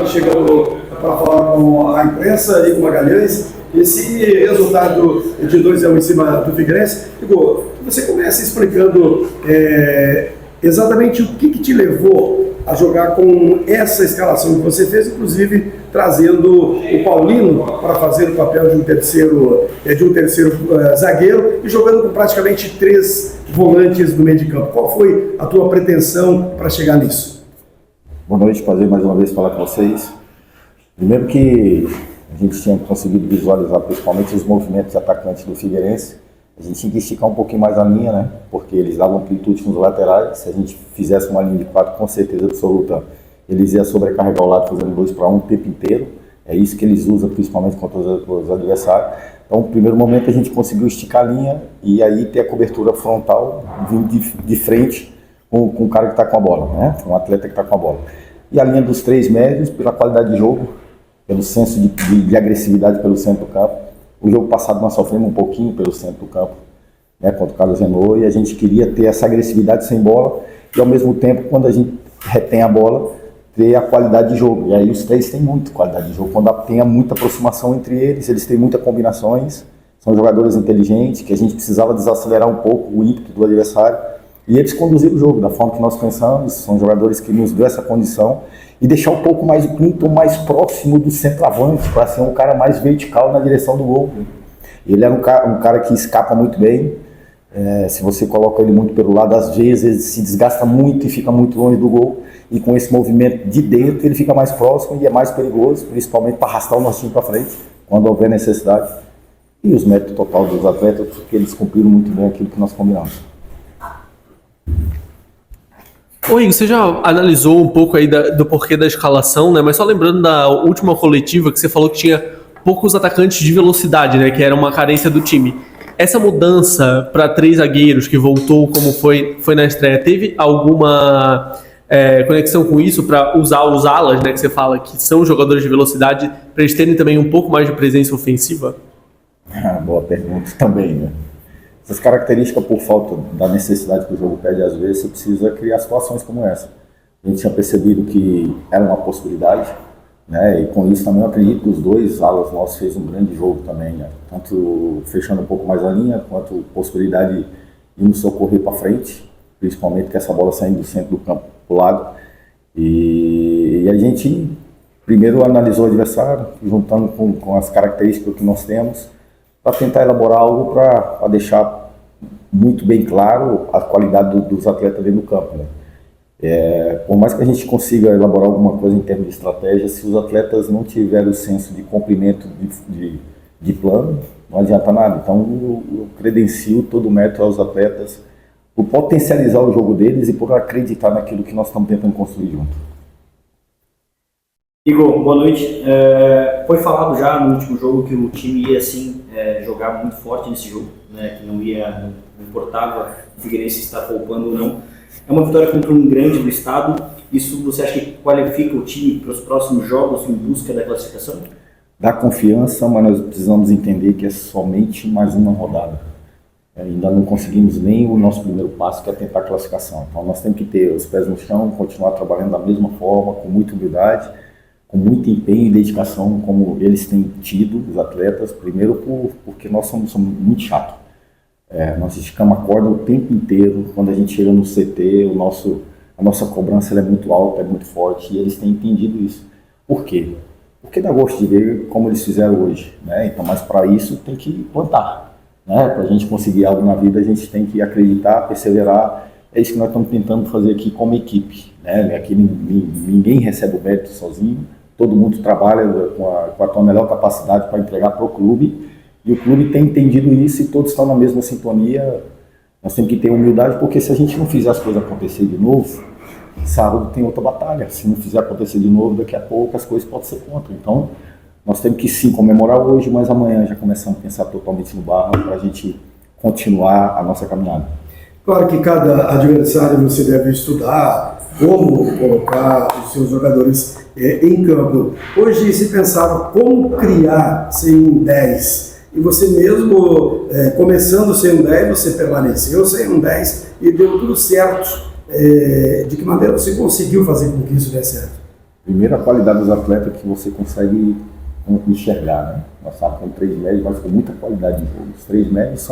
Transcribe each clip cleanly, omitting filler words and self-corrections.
estava chegando para falar com a imprensa e com o Magalhães. Esse resultado de 2-1 em cima do Figueirense, Igor, você começa explicando exatamente o que te levou a jogar com essa escalação que você fez, inclusive trazendo o Paulino para fazer o papel de um terceiro zagueiro e jogando com praticamente 3 volantes no meio de campo. Qual foi a tua pretensão para chegar nisso? Boa noite, prazer mais uma vez falar com vocês. Primeiro que a gente tinha conseguido visualizar principalmente os movimentos atacantes do Figueirense. A gente tinha que esticar um pouquinho mais a linha, né? Porque eles davam amplitude nos laterais. Se a gente fizesse uma linha de 4, com certeza absoluta, eles iam sobrecarregar o lado fazendo 2 para 1 o tempo inteiro. É isso que eles usam principalmente contra os adversários. Então, no primeiro momento, a gente conseguiu esticar a linha e aí ter a cobertura frontal vindo de frente com o cara que está com a bola, né? Um atleta que está com a bola. E a linha dos 3 médios, pela qualidade de jogo, pelo senso de agressividade pelo centro do campo. O jogo passado nós sofremos um pouquinho pelo centro do campo, né, contra o Carlos Renault, e a gente queria ter essa agressividade sem bola e ao mesmo tempo, quando a gente retém a bola, ter a qualidade de jogo. E aí os 3 têm muita qualidade de jogo, quando tem muita aproximação entre eles têm muitas combinações, são jogadores inteligentes, que a gente precisava desacelerar um pouco o ímpeto do adversário, e eles conduziram o jogo da forma que nós pensamos. São jogadores que nos dão essa condição e deixar um pouco mais o Clinton mais próximo do centroavante, para ser um cara mais vertical na direção do gol. Ele era um cara que escapa muito bem, se você coloca ele muito pelo lado, às vezes ele se desgasta muito e fica muito longe do gol, e com esse movimento de dentro ele fica mais próximo e é mais perigoso, principalmente para arrastar o nosso time para frente, quando houver necessidade. E os méritos total dos atletas, porque eles cumpriram muito bem aquilo que nós combinamos. Ô Igor, você já analisou um pouco aí do porquê da escalação, né? Mas só lembrando da última coletiva que você falou que tinha poucos atacantes de velocidade, né? Que era uma carência do time. Essa mudança para 3 zagueiros que voltou como foi na estreia, teve alguma conexão com isso para usar os alas, né? Que você fala que são jogadores de velocidade, para eles terem também um pouco mais de presença ofensiva? Boa pergunta também, né? Essas características, por falta da necessidade que o jogo pede, às vezes você precisa criar situações como essa. A gente tinha percebido que era uma possibilidade, né? E com isso também eu acredito que os 2 alas nossos fez um grande jogo também, né? Tanto fechando um pouco mais a linha, quanto possibilidade de nos socorrer para frente, principalmente com essa bola saindo do centro do campo para o lado. E a gente primeiro analisou o adversário, juntando com as características que nós temos, para tentar elaborar algo para deixar muito bem claro a qualidade dos atletas dentro do campo, né? Por mais que a gente consiga elaborar alguma coisa em termos de estratégia, se os atletas não tiverem o senso de cumprimento de plano, não adianta nada. Então eu credencio todo o mérito aos atletas por potencializar o jogo deles e por acreditar naquilo que nós estamos tentando construir junto. Igor, boa noite. Foi falado já no último jogo que o time ia sim jogar muito forte nesse jogo, né? Que não importava o Figueirense estar poupando ou não. É uma vitória contra um grande do estado. Isso você acha que qualifica o time para os próximos jogos em busca da classificação? Dá confiança, mas nós precisamos entender que é somente mais uma rodada. Ainda não conseguimos nem o nosso primeiro passo, que é tentar a classificação. Então nós temos que ter os pés no chão, continuar trabalhando da mesma forma, com muita humildade, com muito empenho e dedicação, como eles têm tido, os atletas, primeiro porque nós somos muito chatos. Nós esticamos a corda o tempo inteiro. Quando a gente chega no CT, a nossa cobrança ela é muito alta, é muito forte, e eles têm entendido isso. Por quê? Porque dá gosto de ver como eles fizeram hoje, né? Então, mas para isso tem que plantar, né? Para a gente conseguir algo na vida, a gente tem que acreditar, perseverar. É isso que nós estamos tentando fazer aqui como equipe, né? Aqui ninguém recebe o mérito sozinho. Todo mundo trabalha com a tua melhor capacidade para entregar para o clube, e o clube tem entendido isso e todos estão na mesma sintonia. Nós temos que ter humildade, porque se a gente não fizer as coisas acontecer de novo, sábado tem outra batalha. Se não fizer acontecer de novo, daqui a pouco as coisas podem ser contra. Então, nós temos que sim comemorar hoje, mas amanhã já começamos a pensar totalmente no barro para a gente continuar a nossa caminhada. Claro que cada adversário você deve estudar como colocar os seus jogadores em campo. Hoje se pensava como criar sem um 10. E você mesmo, começando sem um 10, você permaneceu sem um 10 e deu tudo certo. De que maneira você conseguiu fazer com que isso dê certo? Primeiro, a qualidade dos atletas que você consegue enxergar, né? Nós estávamos com 3 médios, mas com muita qualidade de jogo. Os 3 médios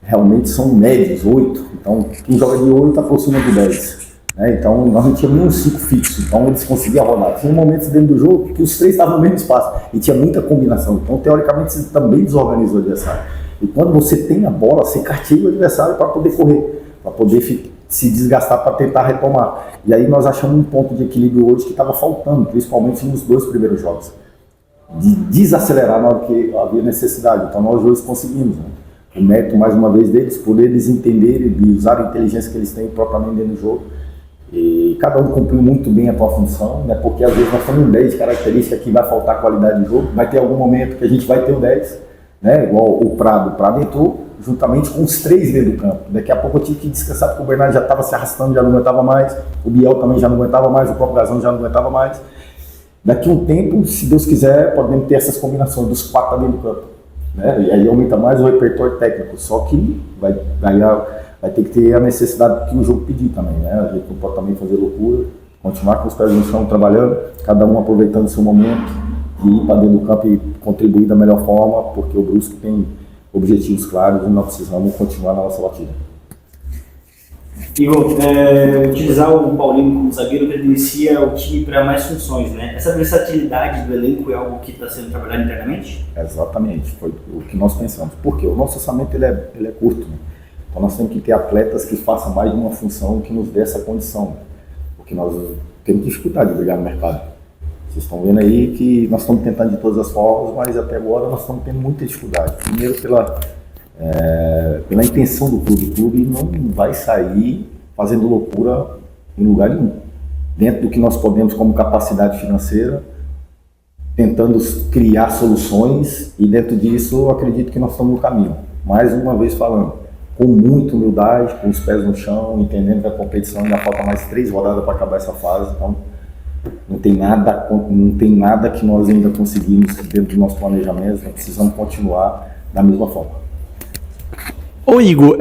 realmente são médios, 8. Então, quem joga de 8 aproxima de 10. Né? Então, nós não tínhamos nenhum 5 fixo, então eles conseguiam rodar. Tinha momentos dentro do jogo que os 3 estavam no mesmo espaço e tinha muita combinação. Então, teoricamente, você também desorganiza o adversário. E quando você tem a bola, você castiga o adversário para poder correr, para poder se desgastar para tentar retomar. E aí nós achamos um ponto de equilíbrio hoje que estava faltando, principalmente nos 2 primeiros jogos. De desacelerar na hora que havia necessidade. Então nós hoje conseguimos. Né? O mérito, mais uma vez, deles, por eles entenderem e usar a inteligência que eles têm propriamente dentro do jogo. E cada um cumpriu muito bem a sua função, né? Porque às vezes nós temos um 10 de característica que vai faltar qualidade de jogo, vai ter algum momento que a gente vai ter o 10, né? Igual o Prado entrou juntamente com os 3 dentro do campo. Daqui a pouco eu tive que descansar porque o Bernardo já estava se arrastando, já não aguentava mais, o Biel também já não aguentava mais, o próprio Gazão já não aguentava mais. Daqui a um tempo, se Deus quiser, podemos ter essas combinações dos 4 dentro do campo. Né? E aí aumenta mais o repertório técnico, só que vai ter que ter a necessidade que o jogo pedir também. Né? A gente não pode também fazer loucura, continuar com os pés no chão trabalhando, cada um aproveitando o seu momento e ir para dentro do campo e contribuir da melhor forma, porque o Brusque tem objetivos claros e nós precisamos continuar na nossa batida. Igor, utilizar o Paulinho como zagueiro credencia o time para mais funções, né? Essa versatilidade do elenco é algo que está sendo trabalhado internamente? Exatamente, foi o que nós pensamos. Porque o nosso orçamento ele é curto, né? Então nós temos que ter atletas que façam mais de uma função que nos dê essa condição. Né? Porque nós temos dificuldade de brigar no mercado. Vocês estão vendo aí que nós estamos tentando de todas as formas, mas até agora nós estamos tendo muita dificuldade. Primeiro pela intenção do clube. O clube não vai sair fazendo loucura em lugar nenhum. Dentro do que nós podemos como capacidade financeira, tentando criar soluções e dentro disso eu acredito que nós estamos no caminho. Mais uma vez falando, com muita humildade, com os pés no chão, entendendo que a competição ainda falta mais 3 rodadas para acabar essa fase, então não tem nada que nós ainda conseguimos dentro do nosso planejamento, nós precisamos continuar da mesma forma. Ô Igor,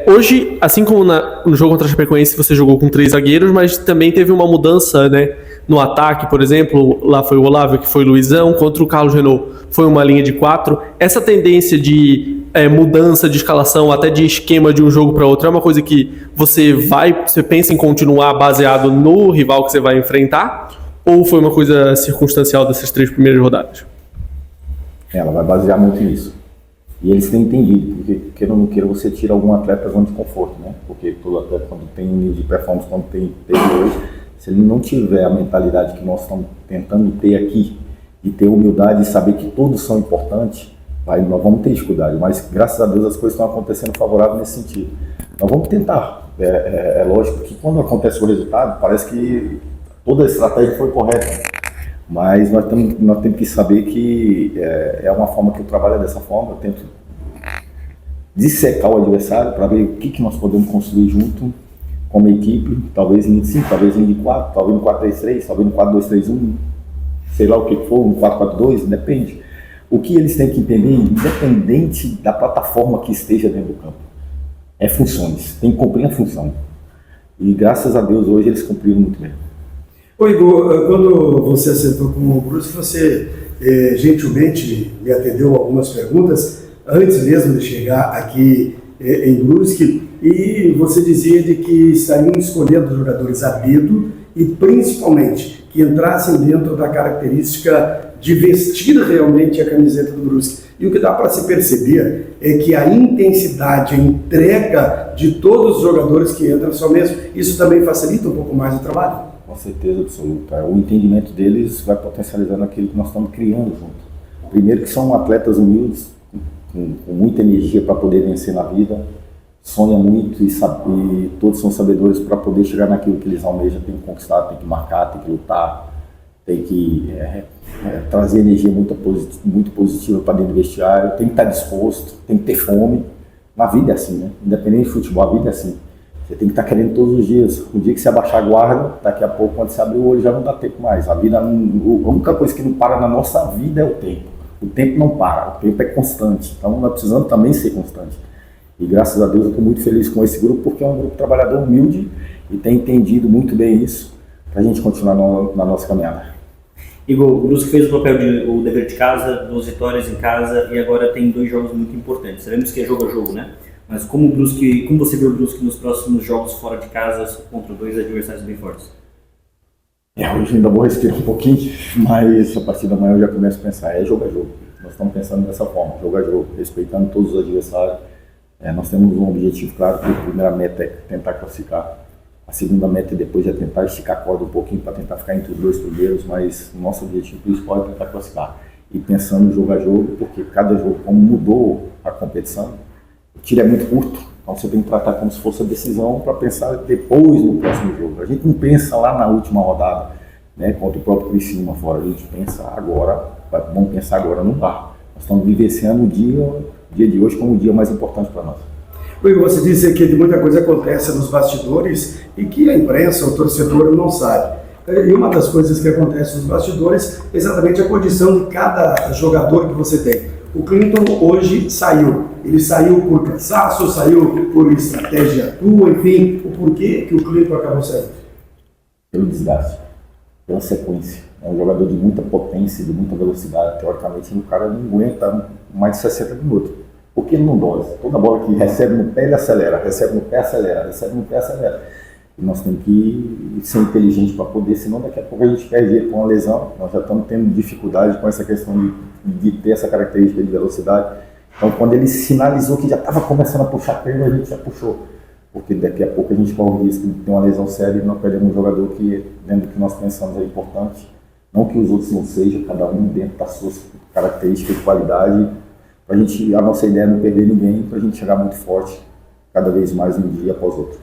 hoje, assim como no jogo contra a Chapecoense você jogou com 3 zagueiros, mas também teve uma mudança, né, no ataque, por exemplo, lá foi o Olavo, que foi o Luizão, contra o Carlos Renault foi uma linha de 4. Essa tendência de mudança de escalação, até de esquema de um jogo para outro, é uma coisa que você pensa em continuar baseado no rival que você vai enfrentar? Ou foi uma coisa circunstancial dessas 3 primeiras rodadas? Ela vai basear muito nisso. E eles têm entendido, porque queira ou não queira, você tira algum atleta da zona de conforto, né? Porque todo atleta, quando tem nível de performance, quando tem hoje, se ele não tiver a mentalidade que nós estamos tentando ter aqui, e ter humildade e saber que todos são importantes, nós vamos ter dificuldade, mas graças a Deus as coisas estão acontecendo favorável nesse sentido. Nós vamos tentar. É lógico que quando acontece o resultado, parece que toda a estratégia foi correta. Mas nós temos que saber que é uma forma que eu trabalho dessa forma, eu tento dissecar o adversário para ver o que nós podemos construir junto como equipe, talvez em 5, talvez em 4, talvez no 4-3-3, talvez no 4-2-3-1, sei lá o que for, no 4-4-2, depende. O que eles têm que entender, independente da plataforma que esteja dentro do campo, é funções, tem que cumprir a função. E graças a Deus hoje eles cumpriram muito bem. Ô Igor, quando você acertou com o Brusque, você gentilmente me atendeu algumas perguntas antes mesmo de chegar aqui em Brusque, e você dizia de que estariam escolhendo jogadores a dedo e principalmente que entrassem dentro da característica de vestir realmente a camiseta do Brusque. E o que dá para se perceber é que a intensidade, a entrega de todos os jogadores que entram só mesmo, isso também facilita um pouco mais o trabalho. Com certeza absoluta. O entendimento deles vai potencializando aquilo que nós estamos criando junto. Primeiro que são atletas humildes, com muita energia para poder vencer na vida, sonha muito e todos são sabedores para poder chegar naquilo que eles almejam, tem que conquistar, tem que marcar, tem que lutar, tem que trazer energia muito positiva para dentro do vestiário, tem que estar disposto, tem que ter fome. Na vida é assim, né? Independente de futebol, a vida é assim. Você tem que estar querendo todos os dias. O dia que você abaixar a guarda, daqui a pouco, quando você abrir o olho, já não dá tempo mais. A única coisa que não para na nossa vida é o tempo. O tempo não para, o tempo é constante. Então, nós precisamos também ser constante. E graças a Deus eu estou muito feliz com esse grupo, porque é um grupo trabalhador humilde e tem entendido muito bem isso. para a gente continuar na nossa caminhada. Igor, o Brusque fez o dever de casa, 2 vitórias em casa e agora tem 2 jogos muito importantes. Sabemos que é jogo a jogo, né? Mas como você vê o Brusque nos próximos jogos fora de casa contra 2 adversários bem fortes? Hoje ainda vou respirar um pouquinho, mas a partir da manhã eu já começo a pensar, é jogo a jogo. Nós estamos pensando dessa forma, jogo a jogo, respeitando todos os adversários. Nós temos um objetivo claro, que a primeira meta é tentar classificar. A segunda meta depois é tentar esticar a corda um pouquinho para tentar ficar entre os 2 primeiros, mas o nosso objetivo principal é tentar classificar. E pensando jogo a jogo, porque cada jogo, como mudou a competição, o tiro é muito curto, então você tem que tratar como se fosse a decisão para pensar depois no próximo jogo. A gente não pensa lá na última rodada, né, contra o próprio Criciúma fora, a gente pensa agora, vamos pensar agora, não dá. Nós estamos vivenciando o dia de hoje como o dia mais importante para nós. Igor, você disse que muita coisa acontece nos bastidores e que a imprensa, o torcedor não sabe. E uma das coisas que acontece nos bastidores é exatamente a condição de cada jogador que você tem. O Clinton hoje saiu. Ele saiu por cansaço, saiu por estratégia tua, enfim. O porquê que o Clinton acabou saindo? Pelo desgaste, pela sequência. É um jogador de muita potência, de muita velocidade. Teoricamente, o cara não aguenta mais de 60 minutos. Porque ele não dose. Toda bola que recebe no pé, ele acelera. Recebe no pé, acelera. Recebe no pé, acelera. E nós temos que ser inteligentes para poder, senão daqui a pouco a gente perde ele com uma lesão. Nós já estamos tendo dificuldade com essa questão de ter essa característica de velocidade. Então, quando ele sinalizou que já estava começando a puxar a perna, a gente já puxou. Porque daqui a pouco a gente corre o risco de ter uma lesão séria e nós perdemos um jogador que, dentro do que nós pensamos, é importante. Não que os outros não sejam, cada um dentro das suas características e qualidade. A nossa ideia é não perder ninguém, para a gente chegar muito forte, cada vez mais um dia após outro.